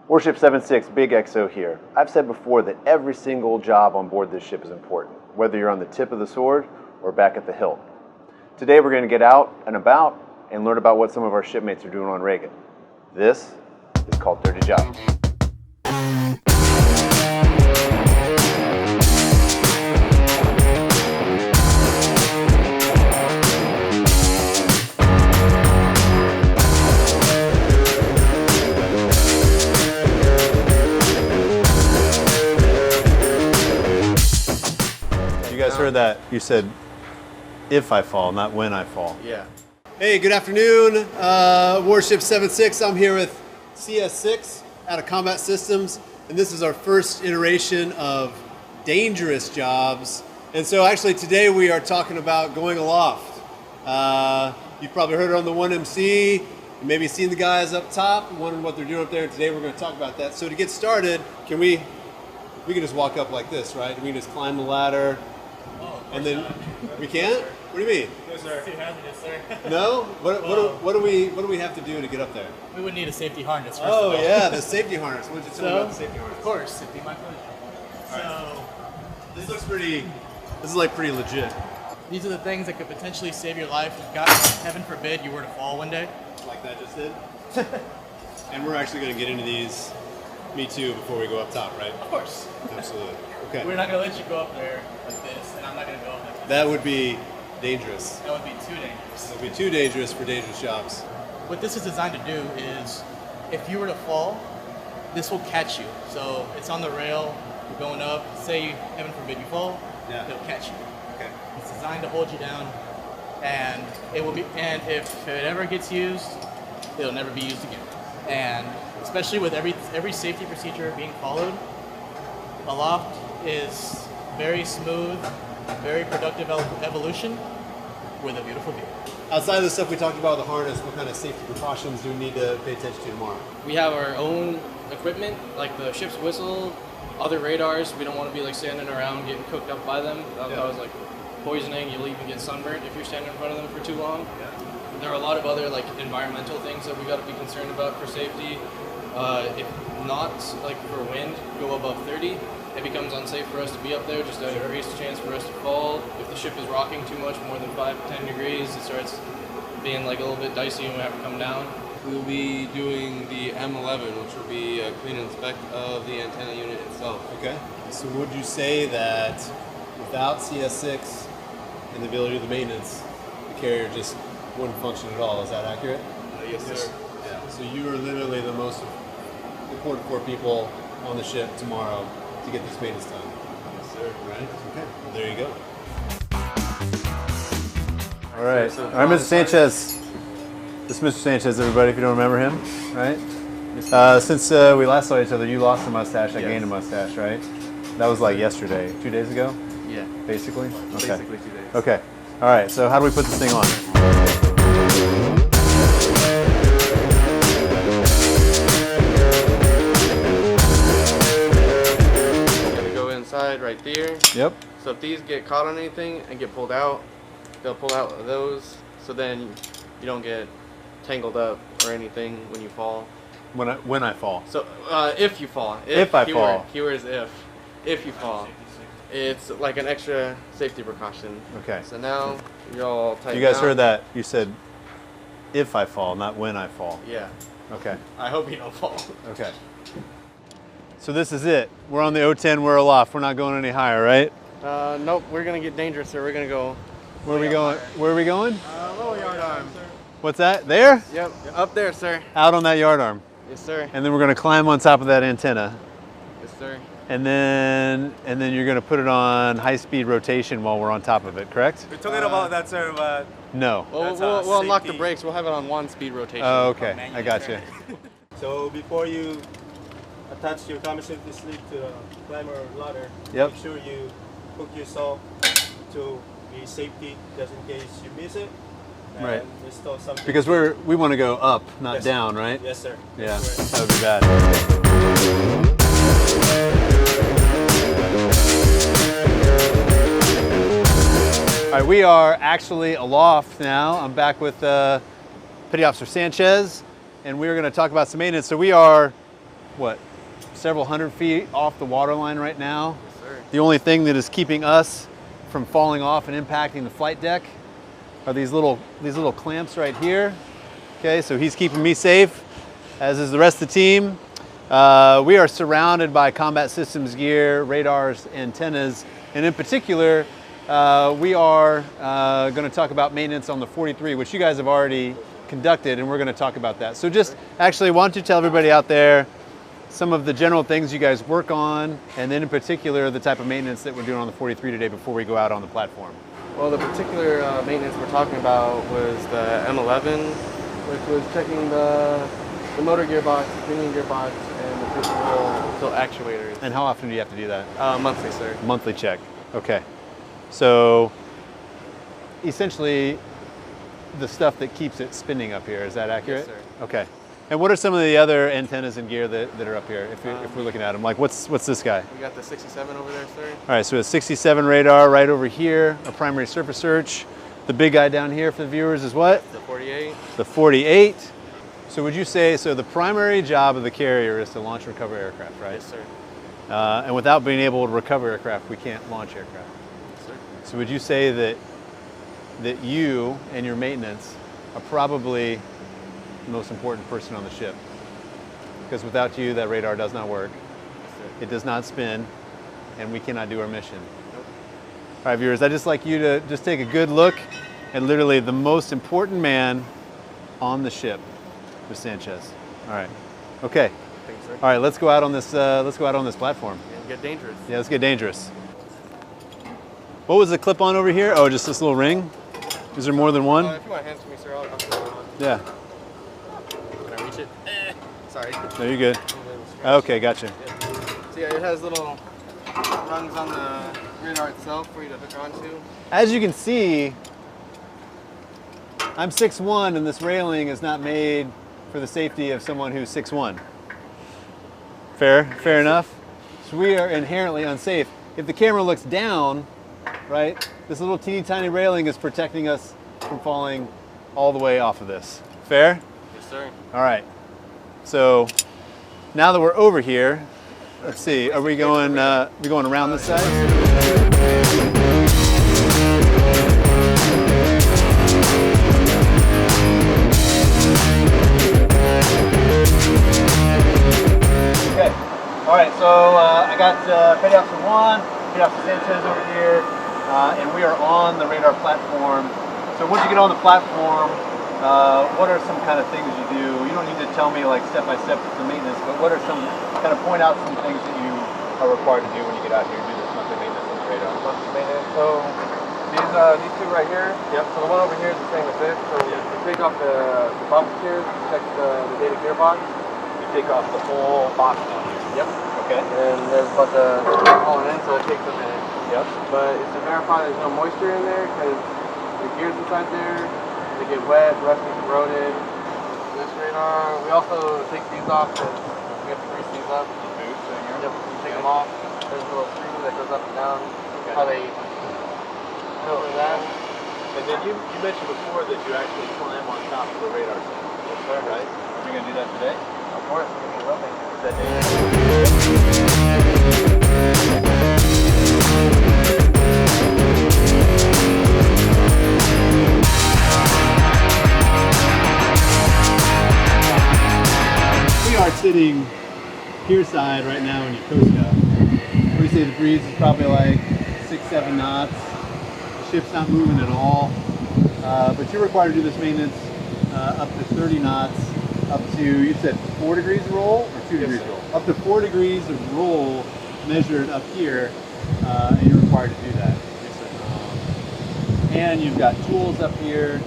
Warship 76, Big XO here. I've said before that every single job on board this ship is important, whether you're on the tip of the sword or back at the hilt. Today we're going to get out and about and learn about what some of our shipmates are doing on Reagan. This is called Dirty Job. You guys heard that? You said, if I fall, not when I fall. Yeah. Hey, good afternoon. Warship 76. I'm here with CS6 out of Combat Systems, and this is our first iteration of dangerous jobs. And so actually today we are talking about going aloft. You've probably heard it on the 1MC, you maybe seen the guys up top, wondering what they're doing up there, and today we're going to talk about that. So to get started, we can just walk up like this, right? We can just climb the ladder, and then we can't? What do you mean? No, sir. Too hazardous, sir. No? What do we have to do to get up there? We would need a safety harness first Oh of all. yeah, the safety harness. What did you tell me about the safety harness? Of course, it'd be my pleasure. So, This looks pretty. This is like pretty legit. these are the things that could potentially save your life if, God, heaven forbid, you were to fall one day. Like that just did. And we're actually going to get into these. Me too. Before we go up top, right? Of course. Absolutely. Okay. We're not going to let you go up there like this, and I'm not going to go up like this. That would be dangerous. That would be too dangerous. That would be too dangerous for dangerous jobs. What this is designed to do is, if you were to fall, this will catch you. So it's on the rail, you're going up, say, heaven forbid, you fall, Yeah. it'll catch you. Okay. It's designed to hold you down, and it will be. And if it ever gets used, it'll never be used again. And especially with every safety procedure being followed, Aloft is very smooth, very productive evolution with a beautiful view. Outside of the stuff we talked about with the harness, what kind of safety precautions do we need to pay attention to tomorrow? We have our own equipment, like the ship's whistle, other radars. We don't want to be like standing around getting cooked up by them. That Yeah. was like poisoning. You'll even get sunburnt if you're standing in front of them for too long. Yeah. There are a lot of other like environmental things that we got to be concerned about for safety. If not, like for wind, go above 30. It becomes unsafe for us to be up there, just an increased chance for us to fall. If the ship is rocking too much, more than 5-10 degrees, it starts being like a little bit dicey and we have to come down. We'll be doing the M11, which will be a clean inspect of the antenna unit itself. Okay. So would you say that without CS6 and the ability of the maintenance, the carrier just wouldn't function at all? Is that accurate? Yes, sir. Yeah. So you are literally the most important 4 people on the ship tomorrow to get this maintenance done. Yes, sir. Right? Okay. Well, there you go. All right, Mr. Sanchez. This is Mr. Sanchez, everybody, if you don't remember him, right? Since we last saw each other, you lost a mustache, I gained a mustache, right? That was like yesterday, 2 days ago? Yeah. Basically? Okay. Basically 2 days. Okay. All right, so how do we put this thing on? Inside right there. Yep. So if these get caught on anything and get pulled out, they'll pull out of those. So then you don't get tangled up or anything when you fall. When I fall. So if you fall. If I fall. Keyword is if. If you fall. It's like an extra safety precaution. Okay. So now you're all tight. You guys heard that? You said if I fall, not when I fall. Yeah. Okay. I hope you don't fall. Okay. So this is it. We're on the O10, we're aloft. We're not going any higher, right? Nope, we're gonna get dangerous, so we're gonna go. Where are we going? Where are we going? Lower yard arm. What's that? There? Yep, up there, sir. Out on that yard arm. Yes, sir. And then we're going to climb on top of that antenna. Yes, sir. And then you're going to put it on high-speed rotation while we're on top of it, correct? We're talking about that, sir, but No. Well, we'll unlock the brakes. We'll have it on 1-speed rotation. Oh, okay. I got you. so before you attach your commission sleeve to the climber ladder, Yep. make sure you hook yourself to be safety just in case you miss it. And Right. install something. Because we want to go up, not Yes. down, right? Yes, sir. Yeah, That's that would be bad. All right, we are actually aloft now. I'm back with Petty Officer Sanchez, and we're going to talk about some maintenance. So we are what, several hundred feet off the waterline right now. Yes, sir. The only thing that is keeping us from falling off and impacting the flight deck are these little clamps right here. Okay, so he's keeping me safe, as is the rest of the team. We are surrounded by combat systems gear, radars, antennas, and in particular, we are going to talk about maintenance on the 43, which you guys have already conducted, and we're going to talk about that. So just actually, why don't you tell everybody out there some of the general things you guys work on, and then in particular, the type of maintenance that we're doing on the 43 today before we go out on the platform. Well, the particular maintenance we're talking about was the M11, which was checking the motor gearbox, the pinion gearbox, and the tilt actuators. And how often do you have to do that? Monthly, sir. Monthly check. Okay. So essentially, the stuff that keeps it spinning up here, is that accurate? Yes, sir. Okay. And what are some of the other antennas and gear that are up here, if we're looking at them? Like, what's this guy? We got the 67 over there, sir. All right, so a 67 radar right over here, a primary surface search. The big guy down here for the viewers is what? The 48. The 48. So would you say, so the primary job of the carrier is to launch and recover aircraft, right? Yes, sir. And without being able to recover aircraft, we can't launch aircraft. Yes, sir. So would you say that you and your maintenance are probably the most important person on the ship? Because without you, that radar does not work. Yes, sir. It does not spin, and we cannot do our mission. Nope. All right, viewers, I'd just like you to just take a good look at literally the most important man on the ship, Mr. Sanchez. All right. Okay. Thanks, sir. All right, let's go out on this. Let's go out on this platform. And get dangerous. Yeah, let's get dangerous. What was the clip on over here? Oh, just this little ring. Is there more than one? If you want to hand it to me, sir, I'll put it on. Yeah. Can I reach it? Sorry. No, you're good. Okay, gotcha. So yeah, it has little rungs on the radar itself for you to hook onto. As you can see, I'm 6'1", and this railing is not made for the safety of someone who's 6'1". Fair enough? So we are inherently unsafe. If the camera looks down, right, this little teeny tiny railing is protecting us from falling all the way off of this. Fair? Yes, sir. All right. So now that we're over here, let's see, are we going around this side? Okay. All right, so I got Petty Officer 1, Petty Officer Sanchez over here, and we are on the radar platform. So once you get on the platform, what are some kind of things you do? You don't need to tell me like step by step the maintenance, but what are some, kind of point out some things that you are required to do when you get out here and do this monthly maintenance on the radar? Monthly maintenance. So these two right here. Yep. So the one over here is the same as this. So you take off the box here, check the data gearbox. You take off the whole box now. Yep. Okay. And there's about the hole in, so it takes a minute. Yep. But it's to verify there's no moisture in there because the gears inside there, they get wet, rusty, corroded. This radar, we also take these off because we have to grease these up. Boots in here. Yep, you take them off. There's a little screw that goes up and down. Okay. How they filter that. And then you mentioned before that you actually climb on top of the radar set. Yes, sir. Right? Are we going to do that today? Of course, we're going to be loving it. We are sitting pier side right now in YOKOSUKA. What do you say the breeze is probably like 6-7 knots. The ship's not moving at all. But you're required to do this maintenance up to 30 knots, up to, you said 4 degrees of roll or 2 degrees of roll? Up to 4 degrees of roll measured up here, and you're required to do that. And you've got tools up here,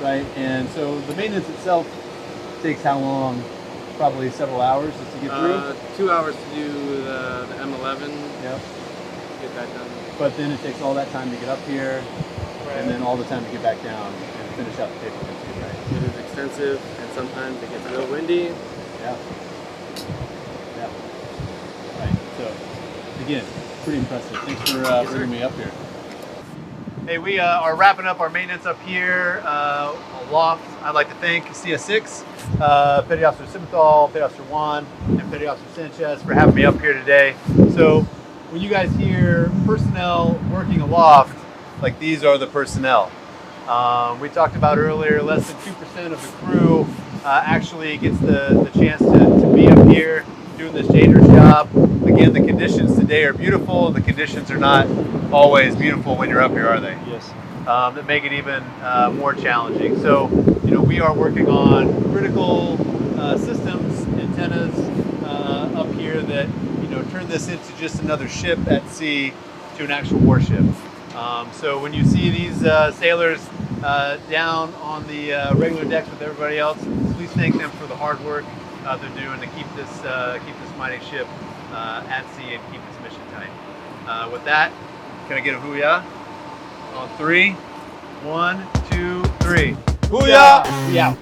right? And so the maintenance itself takes how long? Probably several hours just to get through? 2 hours to do the M11. Yep. Get that done. But then it takes all that time to get up here, and then all the time to get back down and finish out the paper too, right? It is extensive, and sometimes it gets real windy. Yeah. Yeah. Right. So, again, pretty impressive. Thanks for bringing me up here. Hey, we are wrapping up our maintenance up here. Aloft, I'd like to thank CS6, Petty Officer Simmenthal, Petty Officer Juan, and Petty Officer Sanchez for having me up here today. So when you guys hear personnel working aloft, like these are the personnel. We talked about earlier, less than 2% of the crew actually gets the chance to be up here doing this dangerous job. Again, the conditions today are beautiful. The conditions are not always beautiful when you're up here, are they? Yes. That make it even more challenging. So, you know, we are working on critical systems, antennas up here that, you know, turn this into just another ship at sea to an actual warship. So when you see these sailors down on the regular decks with everybody else, please thank them for the hard work they're doing to keep this mighty ship at sea and keep its mission tight. With that, can I get a hoo-yah? On 3, 1, 2, 3. Booyah! Yeah.